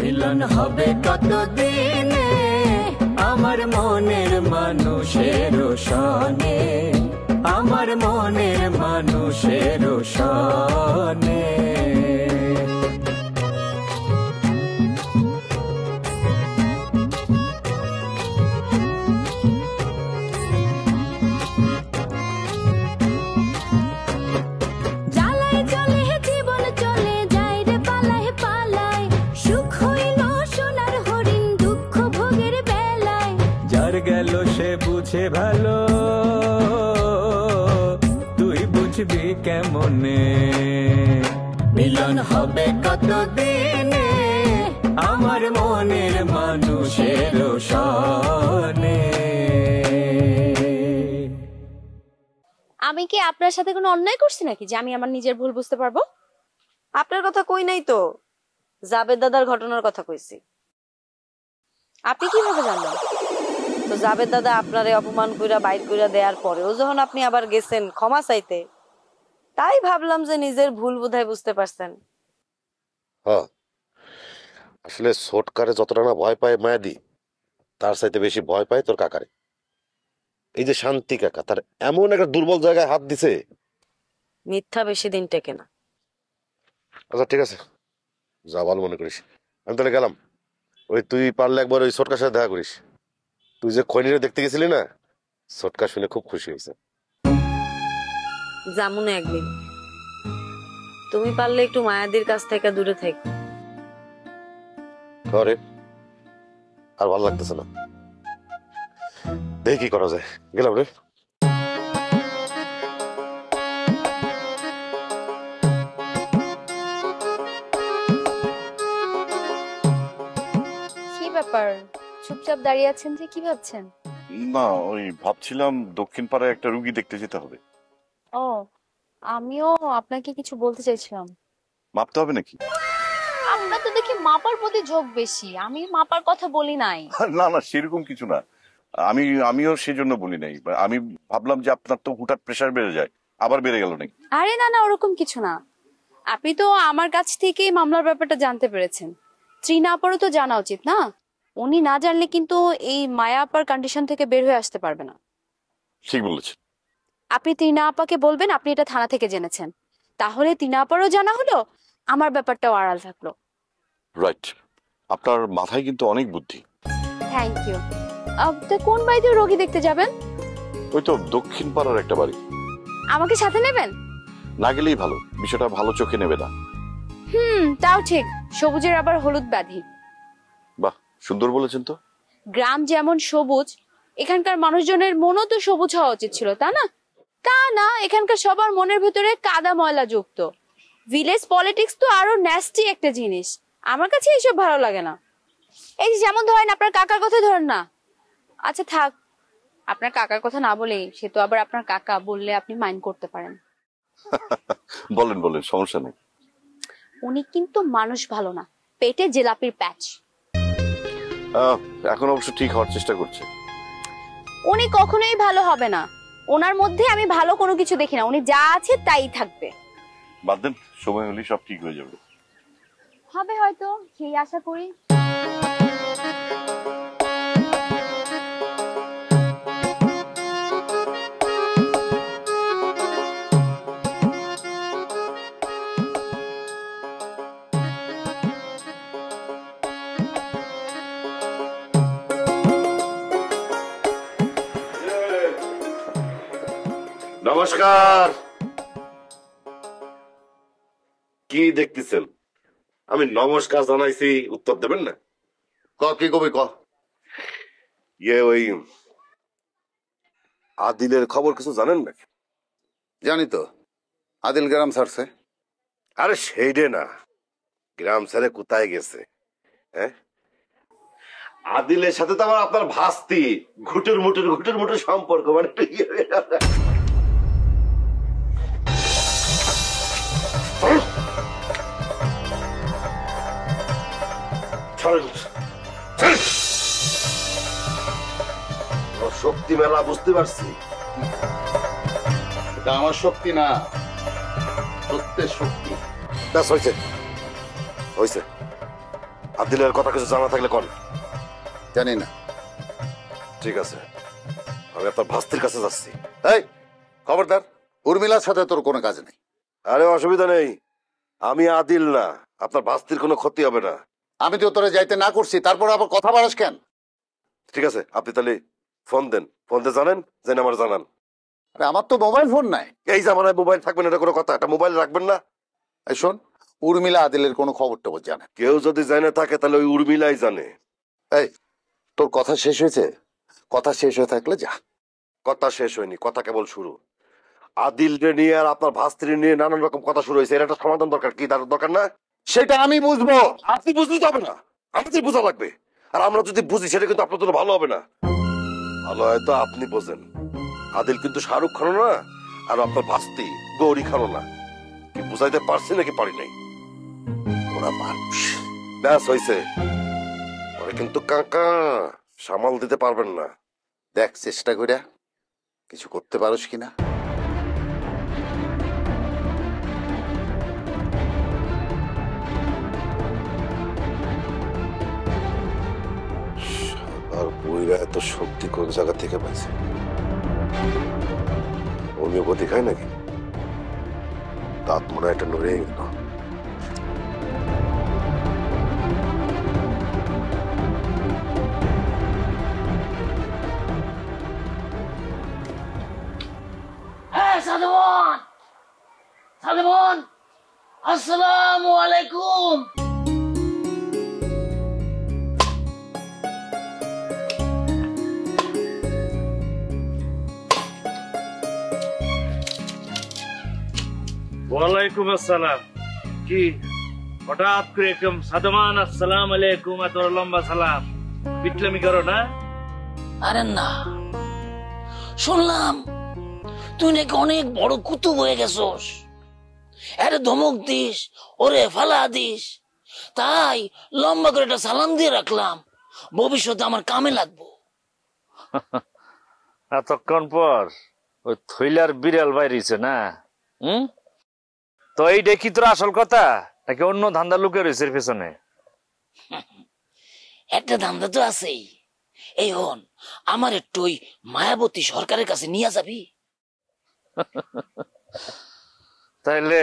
মিলন হবে কতদিনে আমার মনের মানুষের সনে, আমার মনের মানুষের সনে। গেল সে বুঝে ভালো, তুই বুঝবি কেমনে। মিলন হবে কতদিনে আমার মনের মানুষের সনে। আমি কি আপনার সাথে কোনো অন্যায় করছি নাকি যে আমি আমার নিজের ভুল বুঝতে পারবো? আপনার কথা কই নাই তো, জাবেদ দাদার ঘটনার কথা কইছি। আপনি কিভাবে জানলেন? তো জাবেদ দাদা আপনারে অপমান কইরা বাইর কইরা দেওয়ার পরেও যখন আপনি আবার গেছেন ক্ষমা চাইতে, তাই ভাবলাম যে নিজের ভুল বোধহয় বুঝতে পারছেন। হ্যাঁ, আসলে ছোটকারে যতটা না ভয় পায় মায়াদি, তার চাইতে বেশি ভয় পায় তোর কাকারে। এই যে শান্তি কাকা, তার এমন একটা দুর্বল জায়গায় হাত দিছে। মিথ্যা বেশি দিন টেকে না। আচ্ছা ঠিক আছে, যা ভালো মনে করিস। আমি তাহলে গেলাম। ওই তুই পারলে একবার ওই ছোটকার সাথে দেখা করিস। তুই যে খৈনিরে দেখতে গেছিলি না, ছোটকা শুনে খুব খুশি হয়েছে। জামুনে একদিন। তুমি পারলে একটু মায়াদির কাছ থেকে দূরে থাক। ঘরে আর ভালো লাগতেছে না, দেখি কি করা যায়। গেলাম রে। কি ব্যাপার, চুপচাপ দাঁড়িয়ে আছেন যে? কি ভাবছেন? না, ওই ভাবছিলাম দক্ষিণ পাড়ায় একটা রুগী দেখতে যেতে হবে। ও, আমিও আপনাকে কিছু বলতে চাইছিলাম। মাপতে হবে নাকি? আপনার তো দেখি মাপার প্রতি ঝোঁক বেশি। আমি মাপার কথা বলি নাই। না না, সেরকম কিছু না। আমিও সেজন্য বলি নাই। আমি ভাবলাম যে আপনার তো হুটহাট প্রেসার বেড়ে যায়, আবার বেড়ে গেল নাকি। আরে না না, ওরকম কিছু না। আপনি তো আমার কাছ থেকেই মামলার ব্যাপারটা জানতে পেরেছেন। ত্রিনা আপারও তো জানা উচিত না? উনি না জানলে কিন্তু এই মায়া আপার কন্ডিশন থেকে বের হয়ে আসতে পারবে না। ঠিক বলেছেন। আপনি ত্রিনা আপাকে বলবেন আপনি এটা থানা থেকে জেনেছেন, তাহলে ত্রিনা আপারও জানা হলো, আমার ব্যাপারটাও আড়াল থাকলো। রাইট, আপনার মাথায় কিন্তু অনেক বুদ্ধি। Thank you. আপনি কোন বাড়িতে রোগী দেখতে যাবেন? ওই তো দক্ষিণ পাড়ার একটা বাড়ি। আমাকে সাথে নেবেন? না গেলেই ভালো, বিষয়টা ভালো চোখে নেবে না। তাও ঠিক। সবুজের আবার হলুদ ব্যাধি। বাহ, সুন্দর বলেছেন তো। গ্রাম যেমন সবুজ, এখানকার মানুষজনের মনও তো সবুজ হওয়া উচিত ছিল, তা না? তা না, এখানকার সবার মনের ভিতরে কাদা ময়লা যুক্ত। ভিলেজ পলিটিক্স তো আরো ন্যাস্টি একটা জিনিস। আমার কাছে এইসব ভালো লাগে না। এই যেমন ধরেন আপনার কাকার কথা ধরেন না। আচ্ছা থাক, আপনার কাকার কথা না বলেই, সে তো আবার আপনার কাকা, বললে আপনি মাইন্ড করতে পারেন। বলেন বলেন, সমস্যা নেই। উনি কিন্তু মানুষ ভালো না, পেটে জিলাপির প্যাচ। এখন অবশ্য ঠিক হওয়ার চেষ্টা করছে। উনি কখনোই ভালো হবে না। ওনার মধ্যে আমি ভালো কোনো কিছু দেখি না। উনি যা আছে তাই থাকবে। বাদ দেন, সময় হলে সব ঠিক হয়ে যাবে। হবে হয়তো, সেই আশা করি। নমস্কার। কি দেখতেছেন? আমি নমস্কার জানাইছি, উত্তর দেবেন না? কি কবি ক। ওই আদিলের খবর কিছু জানেন নাকি? জানি তো, আদিল গ্রাম ছাড়ছে। আরে সেইডে না, গ্রাম ছেড়ে কোথায় গেছে? হ্যাঁ, আদিলের সাথে তো আমার আপনার ভাস্তি, ঘুটুর মুটুর সম্পর্ক। মানে শক্তি মেলা, বুঝতে পারছি। এটা আমার শক্তি না, সত্যের শক্তি। হয়েছে হয়েছে। আদিলের কথা কিছু জানা থাকলে কোন? জানি না। ঠিক আছে, আমি আপনার ভাস্তির কাছে যাচ্ছি। এই খবরদার, উর্মিলার সাথে তোর কোনো কাজ নেই। আরে অসুবিধা নেই, আমি আদিল না, আপনার ভাস্তির কোনো ক্ষতি হবে না। আমি তো তোরে যাইতে না করছি, তারপর আবার কথা বাড়াস কেন? ঠিক আছে, আপনি তাহলে ফোন দেন, ফোন দিয়ে জানেন যেন আমার জানান। আরে আমার তো মোবাইল ফোন নাই। এই জামানায় মোবাইল থাকবেন এটা কোনো কথা? একটা মোবাইল রাখবেন না? এই শোন, উর্মিলা আদিলের কোনো খবর টবর জানে? কেউ যদি জানে থাকে তাহলে ওই উর্মিলাই জানে। এই তোর কথা শেষ হয়েছে? কথা শেষ হয়ে থাকলে যা। কথা শেষ হয়নি, কথা কেবল শুরু। আদিল রে নিয়ে আর আপনার ভাস্ত্রী নিয়ে নানান রকম কথা শুরু হয়েছে, এর একটা সমাধান দরকার। কি তার দরকার না? সেটা আমি বুঝবো। আপনি বুঝলে তো হবে না, আমাদের বোঝা লাগবে। আর আমরা যদি বুঝি সেটা কিন্তু আপনার জন্য ভালো হবে না। ভালো হয়তো আপনি বোঝেন, আদিল কিন্তু শাহরুখ খানও না, আর আপনার ভাস্তি গৌরী খানও না। কি বুঝাইতে পারছি নাকি পারি নাই? ওরা মানুষ। ব্যাস হয়েছে, ওরা কিন্তু কাকা সামাল দিতে পারবেন না। দেখ চেষ্টা করে কিছু করতে পারোস কিনা। আর বইরা এত শক্তি কোন জায়গা থেকে পাইছে? হোমিওপ্যাথি খায় নাকি? দাঁত মনে হয় একটা নড়ে গেল। হ্যাঁ সাদমন, সাদমন, আসসালামু আলাইকুম। ওয়ালাইকুম আসসালাম। কি হঠাৎ করে একদম সাদমান আসসালাম আলাইকুম এত লম্বা সালাম? বিটলামি করো না? আরে না, শুনলাম তুই নাকি অনেক বড় কুতুব হয়ে গেছস। আরে ধমক দিস, ওরে ফালা দিস, তাই লম্বা করে একটা সালাম দিয়ে রাখলাম, ভবিষ্যতে আমার কামে লাগবো। এতক্ষণ পর ওই থইলার বিড়াল বাইরেছে না? তো এই দেখি তোর আসল কথা নাকি অন্য ধান্দা লুকে রয়েছে এর পেছনে? একটা ধান্দা তো আছেই। এই হন, আমার একটু ওই মায়াবতী সরকারের কাছে নিয়ে যাবি? তাইলে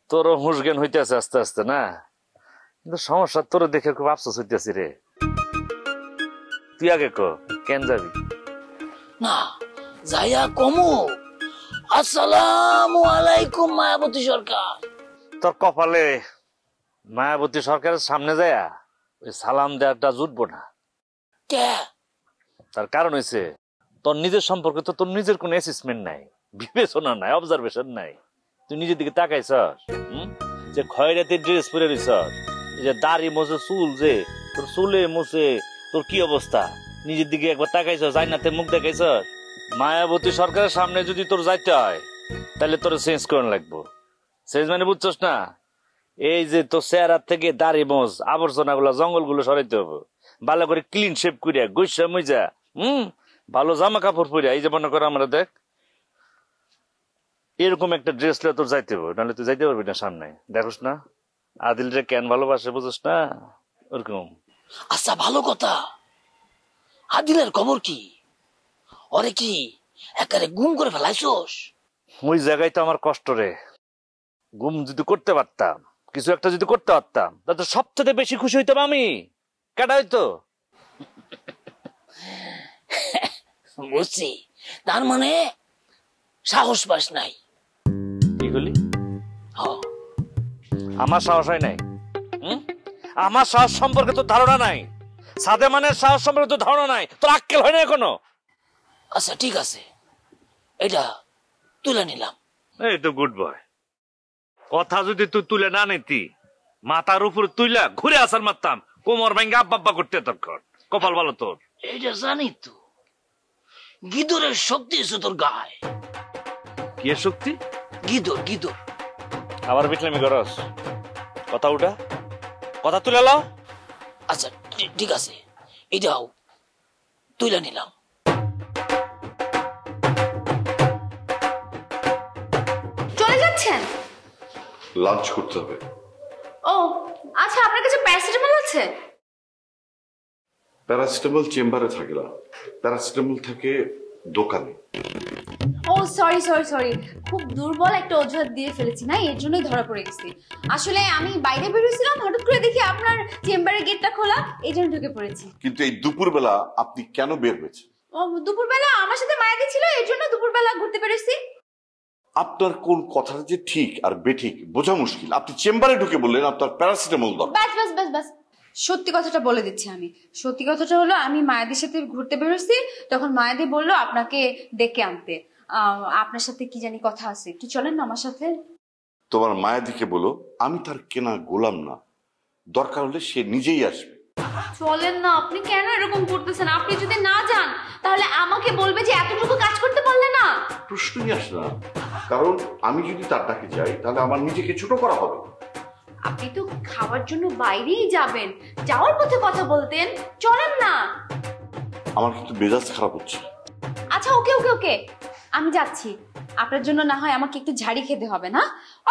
তোরও হুঁশ জ্ঞান হইতেছে আস্তে আস্তে না? কিন্তু সমস্যা তোর দেখে খুব আফসোস হইতেছি রে। তুই আগে কেন যাবি? না যাইয়া কমু আসসালামু আলাইকুম মায়াবতী সরকার। তোর কপালে মায়াবতী সরকারের সামনে যায়া ওই সালাম দেওয়াটা জুটবো না। কে? তার কারণ হয়েছে তোর নিজের সম্পর্কে তো তোর নিজের কোনো অ্যাসেসমেন্ট নাই, বিবেচনা নাই, অবজারভেশন নাই। তুই নিজের দিকে তাকাইছস, যে খয়রাতের ড্রেস পরে রইছস, যে দাড়ি মোছে চুল, যে তোর চুলে মুছে তোর কি অবস্থা, নিজের দিকে একবার তাকাইছস, আয়নাতে মুখ দেখাইছস? মায়াবতী সরকারের সামনে যদি তোর যাইতে হয় তাহলে তোর চেঞ্জ করানো লাগবো। চেঞ্জ মানে বুঝছস না? এই যে তোর চেহারার থেকে দাড়ি মোজ আবর্জনা গুলা জঙ্গল গুলো সরাইতে হবে, ভালো করে ক্লিন শেপ করিয়া গৈসা মইজা ভালো জামা কাপড় পরিয়া, এই যে মনে করো আমরা দেখ এরকম একটা ড্রেস লিয়ে তোর যাইতে হবে, নাহলে তুই যাইতে পারবি না সামনে। দেখোস না আদিল রে কেন ভালোবাসে, বুঝোস না? ওরকম। আচ্ছা ভালো কথা, আদিলের খবর কি? ওরে কি একারে গুম করে ফেলাইছস? ওই জায়গায় তো আমার কষ্ট রে। গুম যদি করতে পারতাম, কিছু একটা যদি করতে পারতাম, তাহলে সব থেকে বেশি খুশি হইতাম আমি। কেটা হইতো? বুঝছি, তার মানে সাহস পাস নাই। কি বলি? আমার সাহস হয় নাই? আমার সাহস সম্পর্কে তো ধারণা নাই, সাদেমানের সাহস সম্পর্কে তো ধারণা নাই, তোর আক্কেল হয় না এখনো? আচ্ছা ঠিক আছে, এটা তুলে নিলাম। এই তো গুড বয়। কথা যদি তুই তুলে না নিতি, মাথার উপর তুইলা ঘুরে আসার মারতাম, কোমর ভাঙ্গা আব্বা করতে তখন। কপাল ভালো তোর। এইটা জানি তো, গিদরের শক্তি এসে তোর গায়ে। কি শক্তি? গিদর গিদর। আবার বিটলামি করস? কথা উঠা, কথা তুলে লাও। আচ্ছা ঠিক আছে, এটাও তুলে নিলাম। চলে যাচ্ছেন? লাঞ্চ করতে হবে। ও আচ্ছা, আপনার কাছে প্যারাসিটামল আছে? প্যারাসিটামল চেম্বারে থাকে না, প্যারাসিটামল থাকে দোকানে। ও সরি সরি সরি, খুব দুর্বল একটা অজুহাত দিয়ে ফেলেছি না, এর জন্যই ধরা পড়ে গেছি। আসলে আমি বাইরে বেরোছিলাম, হঠাৎ করে দেখি আপনার চেম্বারের গেটটা খোলা, এই জন্য ঢুকে পড়েছি। কিন্তু এই দুপুরবেলা আপনি কেন বের হয়েছেন? ও দুপুরবেলা আমার সাথে মায়াদি ছিল, এর জন্য দুপুরবেলা ঘুরতে বেরোছি। আপনার কোন কথাটা যে ঠিক আর বেঠিক বোঝা মুশকিল। আপনি চেম্বারে ঢুকে বললেন আপনার প্যারাসিটামল দরকার। বাস বাস বাস বাস, সত্যি কথাটা বলে দিচ্ছি আমি। সত্যি কথাটা হলো, আমি মায়াদির সাথে ঘুরতে বেরোছি, তখন মায়াদি বললো আপনাকে ডেকে আনতে। আপনার সাথে কি জানি কথা আছে, একটু চলেন না আমার সাথে। তোমার মায়াদিকে বলো আমি তার কেনা গোলাম না, দরকার হলে সে নিজেই আসবে। চলেন না, আপনি কেন এরকম করতেছেন? আপনি যদি না যান তাহলে আমাকে বলবে যে এতটুকু কাজ করতে পারলে না। প্রশ্নই আসে না, কারণ আমি যদি তার ডাকে যাই তাহলে আমার নিজেকে ছোট করা হবে। আপনি তো খাওয়ার জন্য বাইরেই যাবেন, যাওয়ার পথে কথা বলতেন। চলেন না। আমার কিন্তু মেজাজ খারাপ হচ্ছে। আচ্ছা ওকে ওকে ওকে, আমি যাচ্ছি। আপনার জন্য না হয় আমাকে একটু ঝাড়ি খেতে হবে না,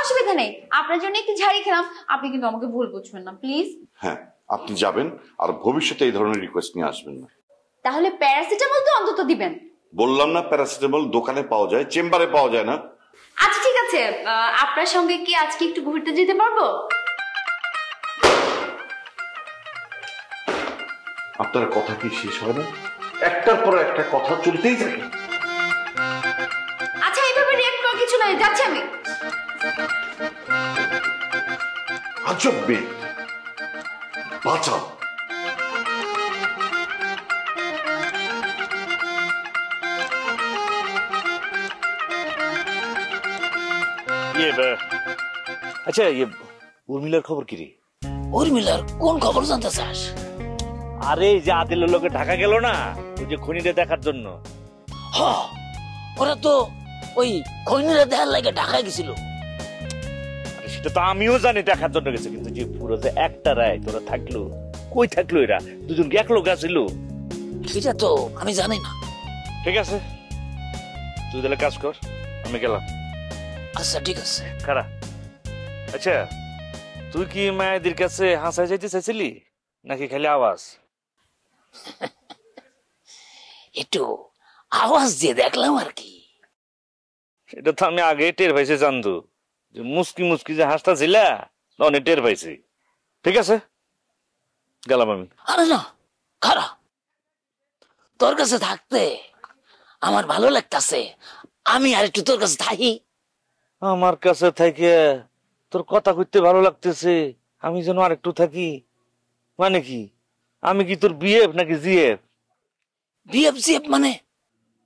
অসুবিধা নেই। আপনার জন্য একটু ঝাড়ি খেলাম, আপনি কিন্তু আমাকে ভুল বুঝবেন না প্লিজ। হ্যাঁ, আপনি যাবেন, আর ভবিষ্যতে এই ধরনের রিকোয়েস্ট নিয়ে আসবেন না। তাহলে প্যারাসিটামল তো অন্তত দিবেন। বললাম না প্যারাসিটামল দোকানে পাওয়া যায়, চেম্বারে পাওয়া যায় না। আচ্ছা ঠিক আছে, আপনার সঙ্গে কি আজকে একটু ঘুরতে যেতে পারবো? আপনার কথা কি শেষ হয় না? একটার পর একটা কথা চলতেই থাকে। আচ্ছা এইভাবে রিঅ্যাক্ট করার কিছু নাই, যাচ্ছি আমি। আজব মেয়ে, বাঁচাও। আচ্ছা উর্মিলার খবর কি রে? উর্মিলার কোন খবর জানতে চাস? আরে যে আদিলের লোকে ঢাকা গেল না, ওই যে খনিটা দেখার জন্য। হ, ওরা তো ওই খৈনিরা দেখার লাগে ঢাকায় গেছিল। আরে সেটা তো আমিও জানি, দেখার জন্য গেছে, কিন্তু যে পুরো যে একটা রায় তোরা থাকলো, কই থাকলো এরা? দুজন কি এক লোক আসিল? সেটা তো আমি জানি না। ঠিক আছে, তুই তাহলে কাজ কর, আমি গেলাম। আচ্ছা ঠিক আছে। খারা, আচ্ছা তুই কি মায়াদির কাছে হাসায় যাইতে চাইছিলি নাকি খালি আওয়াজ? একটু আওয়াজ দিয়ে দেখলাম আর কি। সেটা তো আমি আগে টের পাইছি জানতো, যে মুসকি মুসকি যে হাসটা ছিলা অনেক টের পাইছি। ঠিক আছে, গেলাম আমি। আরে না খারা, তোর কাছে থাকতে আমার ভালো লাগতাছে, আমি আর একটু তোর কাছে থাকি। আমার কাছে থেকে তোর কথা কইতে ভালো লাগতেছে, আমি যেন আর একটু থাকি? মানে কি, আমি কি তোর বিএফ নাকি জিএফ? বিএফ জিএফ মানে?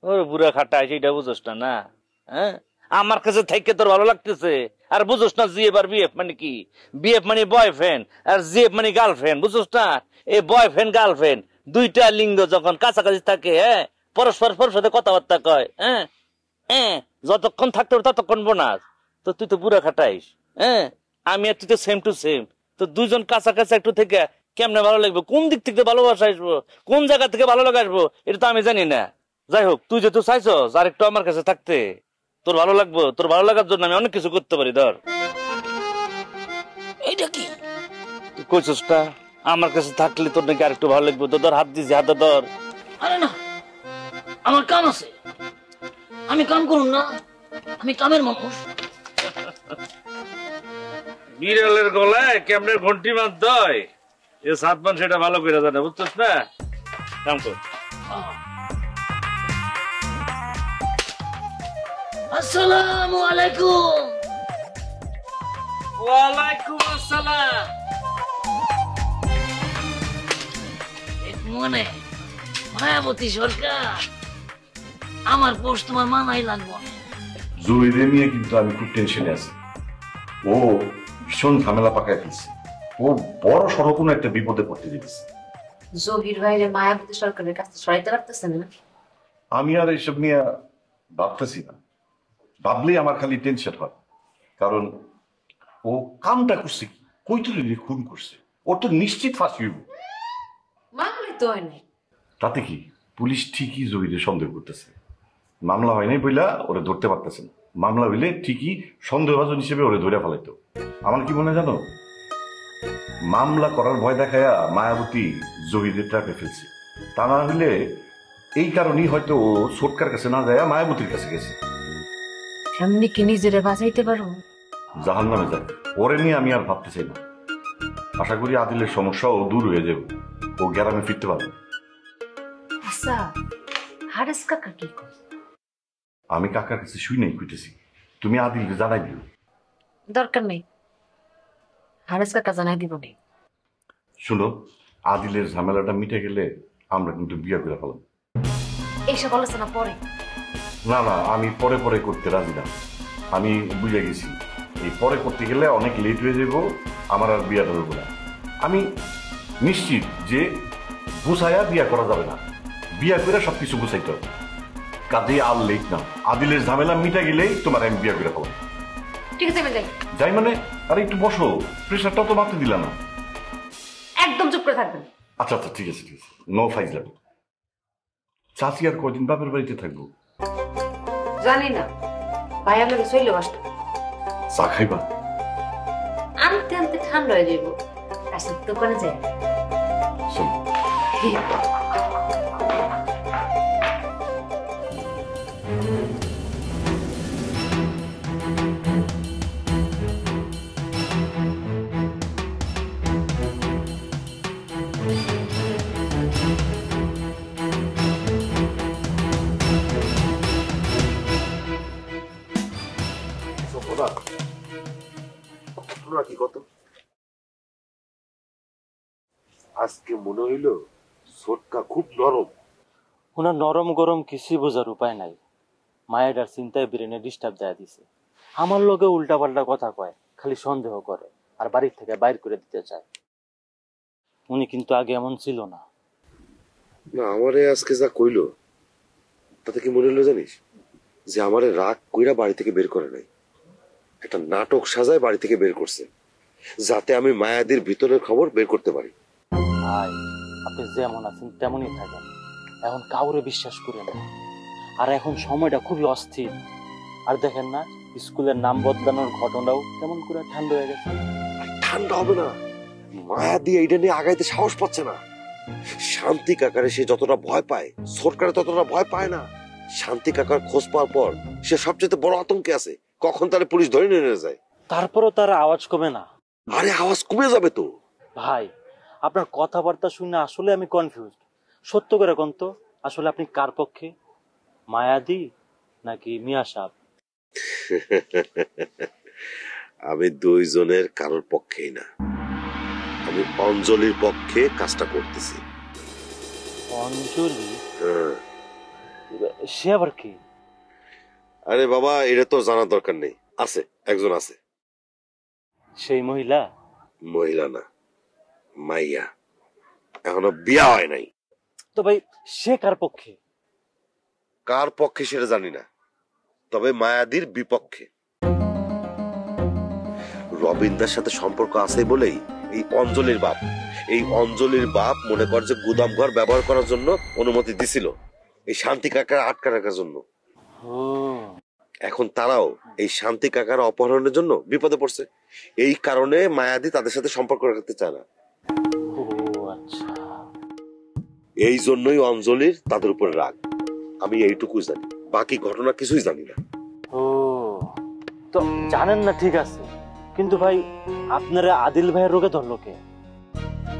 ওরে বুড়া খাটায়, সেটা বুঝোস না না? হ্যাঁ, আমার কাছে থেকে তোর ভালো লাগতেছে আর বুঝোস না জিএফ আর বিএফ মানে কি? বিএফ মানে বয়ফ্রেন্ড আর জিএফ মানে গার্লফ্রেন্ড, বুঝোস না? এই বয়ফ্রেন্ড গার্লফ্রেন্ড দুইটা লিঙ্গ যখন কাছাকাছি থাকে, হ্যাঁ, পরস্পর সাথে কথাবার্তা কয়, হ্যাঁ হ্যাঁ, যতক্ষণ থাকতে ততক্ষণ বোনাস। তো তুই তো বুড়া খাটাইস, হ্যাঁ, আমি আর তুই তো সেম টু সেম। তো দুজন কাছাকাছি একটু থেকে কেমনে ভালো লাগবে? কোন দিক থেকে ভালোবাসা আসবো, কোন জায়গা থেকে ভালো লাগা আসবো, এটা তো আমি জানি না। যাই হোক, তুই যেহেতু চাইছস আর একটু আমার কাছে থাকতে, তোর ভালো লাগবো, তোর ভালো লাগার জন্য আমি অনেক কিছু করতে পারি। ধর এইটা কি তুই কইছস না আমার কাছে থাকলে তোর নাকি আর একটু ভালো লাগবে, তো ধর হাত দিছি, হাতে ধর। আরে না, আমার কাম আছে, আমি কাম করুন না, আমি কামের মানুষ। বিড়ালের গলায় কেমনে ঘন্টি মাছ দয়, এ সাতমান সেটা ভালো করে জানে, বুঝছস না? কাম কর। আসসালামু আলাইকুম। ওয়ালাইকুম আসসালাম। মনে মায়াবতী সরকার, আমার পোষ তোমার মানাই লাগবো। জহিরে নিয়ে কিন্তু আমি খুব টেনশনে আছি। ও ভীষণ ঝামেলা পাকায় ফেলছে, ও বড় সড় কোনো একটা বিপদে পড়তে দিতেছে। জহির ভাইরে মায়াবতী সরকারের কাছে সরাইতে পারতেছেন না? আমি আর এইসব নিয়ে ভাবতেছি না, ভাবলেই আমার খালি টেনশন হয়। কারণ ও কামটা করছে কি, কৈতূহলী খুন করছে, ওর তো নিশ্চিত ফাঁসি হইব। মামলা তো হয় নাই। তাতে কি, পুলিশ ঠিকই জহিরে সন্দেহ করতেছে। মামলা হয় নাই বইলা ওরে ধরতে পারতেছে না, মামলা হইলে ঠিকই সন্দেহভাজন হিসেবে ওরে ধরে ফেলাইতো। আমার কি মনে হয় জানো, মামলা করার ভয় দেখায়া মায়াবতী জহিরের ট্র্যাপে ফেলছে। তা না হলে এই কারণেই হয়তো ও ছোটকার কাছে না যায় মায়াবতীর কাছে গেছে। এমনি কি নিজেরে বাঁচাইতে পারো? জাহান নামে যাবে, ওরে নিয়ে আমি আর ভাবতে চাই না। আশা করি আদিলের সমস্যাও দূর হয়ে যাবে, ও গ্রামে ফিরতে পারবে। আচ্ছা, হারেস কাকা কি করে? আমি কাকার কাছে শুই নাই কইতেছি, তুমি আদিলকে জানাই দিও। দরকার নেই, হারেস কাকা জানাই দিব নি। শুনো, আদিলের ঝামেলাটা মিটে গেলে আমরা কিন্তু বিয়ে করে ফেলাম। এইসব আলোচনা পরে। না না, আমি পরে পরে করতে রাজি না। আমি বুঝে গেছি এই পরে করতে গেলে অনেক লেট হয়ে যাব, আমার আর বিয়াটা হইব না। আমি নিশ্চিত যে গুছাইয়া বিয়া করা যাবে না, বিয়া করে সবকিছু গুছাইতে হবে। কাজেই আর লেট না, আদিলের ঝামেলা মিটে গেলেই তোমার আমি বিয়া করে ফেলাম। ঠিক আছে, আমি যাই। যাই মানে? আরে একটু বসো, প্রেশারটাও তো মারতে দিলা না। একদম চুপ করে থাকবেন। আচ্ছা আচ্ছা, ঠিক আছে ঠিক আছে, নো ফাইজলামি। চাচি আর কয়দিন বাপের বাড়িতে থাকবো? জানি না, ভাইয়া লোকে চলে আসতো। চা খাইবা? আনতে আনতে ঠান্ডা হয়ে যাবো, কাছের দোকানে যাই। চলো। কি কত আজকে মনে হইল ছোটকা খুব নরম। ওনার নরম গরম কিছুই বোঝার উপায় নাই। মায়ের চিন্তায় ব্রেনে ডিস্টার্ব দেয়া দিছে। আমার লগে উল্টা পাল্টা কথা কয়, খালি সন্দেহ করে আর বাড়ির থেকে বাইর করে দিতে চায়। উনি কিন্তু আগে এমন ছিল না। না, আমারে আজকে যা কইলো তাতে কি মনে হলো জানিস, যে আমারে রাগ কইরা বাড়ি থেকে বের করে নাই, একটা নাটক সাজায় বাড়ি থেকে বের করছে, যাতে আমি মায়াদির ভিতরের খবর বের করতে পারি। ভাই, আপনি যেমন আছেন তেমনই থাকেন, এখন কাউরে বিশ্বাস করেন না। আর এখন সময়টা খুবই অস্থির। আর দেখেন না, স্কুলের নাম বদলানোর ঘটনাও কেমন করে ঠান্ডা হয়ে গেছে। ঠান্ডা হবে না, মায়াদি এইটা নিয়ে আগাইতে সাহস পাচ্ছে না। শান্তি কাকারে সে যতটা ভয় পায়, সরকারে ততটা ভয় পায় না। শান্তি কাকার খোঁজ পাওয়ার পর সে সবচেয়ে বড় আতঙ্কে আছে, কখন তারে পুলিশ ধরে নিয়ে যায়। তারপরও তার আওয়াজ কমে না। আরে আওয়াজ কমে যাবে তো। ভাই, আপনার কথাবার্তা শুনে আসলে আমি কনফিউজ। সত্য করে কোন তো, আসলে আপনি কার পক্ষে, মায়াদি নাকি মিয়া সাহেব? আমি দুইজনের কারোর পক্ষেই না, আমি অঞ্জলির পক্ষে কাজটা করতেছি। অঞ্জলি? সে আবার কি? আরে বাবা, এটা তো জানার দরকার নেই। আছে, একজন আছে। সেই মহিলা? মহিলা না, মাইয়া, এখনো বিয়া হয় নাই। তো ভাই, সে কার পক্ষে? কার পক্ষে সেটা জানি না, তবে মায়াদির বিপক্ষে। রবীন্দ্রের সাথে সম্পর্ক আছে বলেই এই অঞ্জলির বাপ মনে কর যে গুদাম ঘর ব্যবহার করার জন্য অনুমতি দিছিল, এই শান্তি কাকার আটকা রাখার জন্য। এখন তারাও এই শান্তি কাকার অপহরণের জন্য বিপদে পড়ছে, এই কারণে মায়াদি তাদের সাথে সম্পর্ক রাখতে চায় না। এই জন্যই অঞ্জলির তাদের উপর রাগ। আমি এইটুকু জানি, বাকি ঘটনা কিছুই জানি না। ও, তো জানেন না, ঠিক আছে, কিন্তু ভাই আপনারা আদিল ভাইয়ের রোগে ধরলো কে?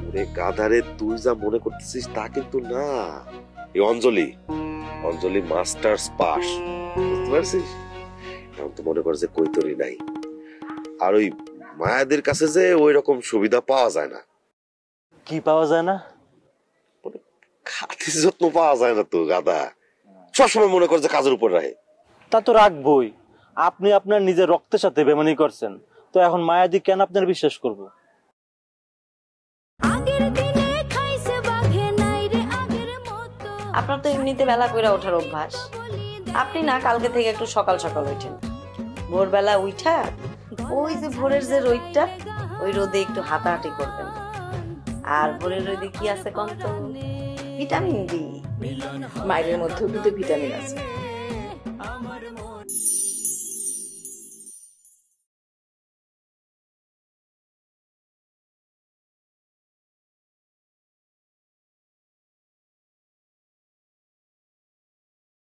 ওরে গাধারে, তুই যা মনে করতেছিস তা কিন্তু না। এই অঞ্জলি মাস্টার্স পাস, বুঝতে পারছিস? এখন তো মনে কর যে কৈতরি নাই। আর ওই মায়াদের কাছে যে ওই রকম সুবিধা পাওয়া যায় না। কি পাওয়া যায় না? খাতির যত্ন পাওয়া যায় না তো গাধা, সবসময় মনে কর যে কাজের উপর রাখে। তা তো রাখবই। আপনি আপনার নিজের রক্তের সাথে বেমানি করছেন, তো এখন মায়াদি কেন আপনার বিশ্বাস করব? আপনার তো এমনিতে বেলা কইরা ওঠার অভ্যাস। আপনি না কালকে থেকে একটু সকাল সকাল ওঠেন, ভোরবেলা উঠা ওই যে ভোরের যে রোদটা, ওই রোদে একটু হাঁটাহাঁটি করবেন। আর ভোরের রোদে কি আছে কন্ত? Vitamin D. মায়ের মধ্যেও কিন্তু ভিটামিন আছে।